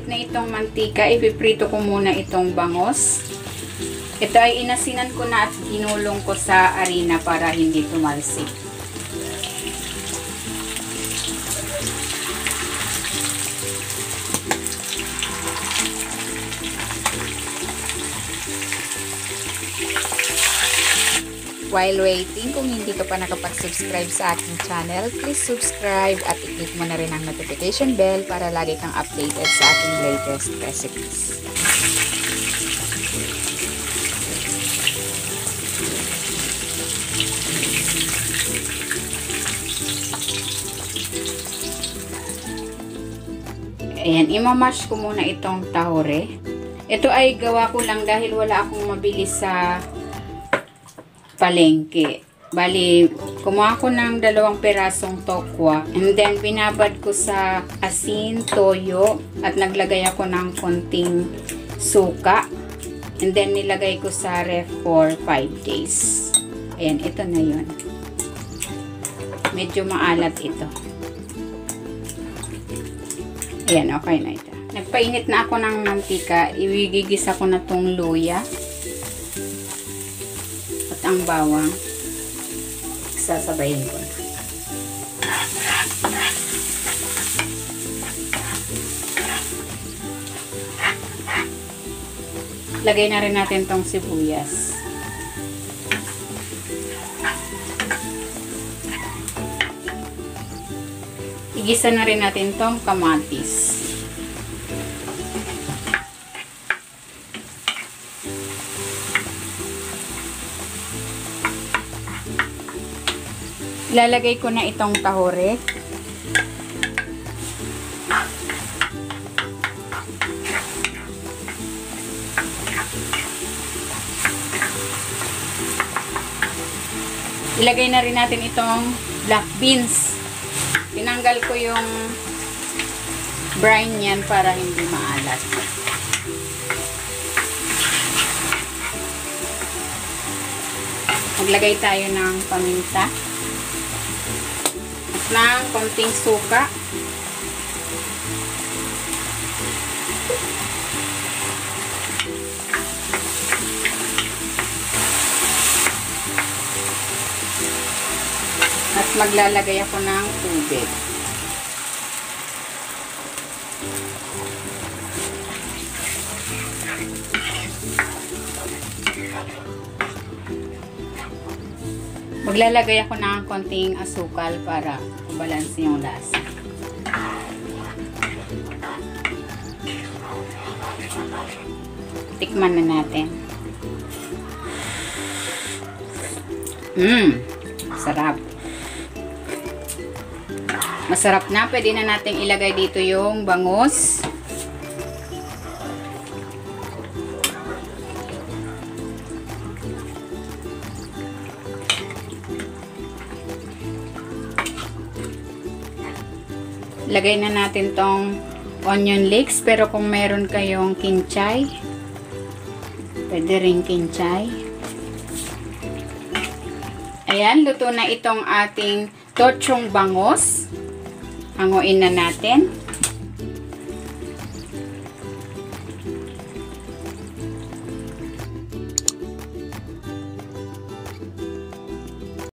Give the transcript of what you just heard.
na itong mantika, ipiprito ko muna itong bangos. Ito ay inasinan ko na at ginulong ko sa harina para hindi tumalsik. While waiting, kung hindi ka pa nakapag-subscribe sa aking channel, please subscribe at i-click mo na rin ang notification bell para lagi kang updated sa aking latest recipes. Ayan, imamash ko muna itong tahore. Ito ay gawa ko lang dahil wala akong mabili sa palengke. Bali, kumuha ko ng 2 perasong tokwa. And then, binabad ko sa asin, toyo, at naglagay ako ng konting suka. And then, nilagay ko sa ref for 5 days. Ayan, ito na yun. Medyo maalat ito. Ayan, okay na ito. Nagpainit na ako ng mantika. Iwigigisa ko na tong luya. Ang bawang, sasabayin ko na. Lagay na rin natin tong sibuyas. Igisa na rin natin tong kamatis. Ilalagay ko na itong tahore. Ilagay na rin natin itong black beans. Tinanggal ko yung brine yan para hindi maalat. Maglagay tayo ng paminta. Ng konting suka. At maglalagay ako ng tubig. Maglalagay ako ng konting asukal para balance yung lasa. Tikman na natin. Sarap. Masarap na. Pwede na natin ilagay dito yung bangus. Lagay na natin tong onion leeks, pero kung meron kayong kinchay, pwede rin kinchay. Ayan, luto na itong ating tochong bangos. Hanguin na natin.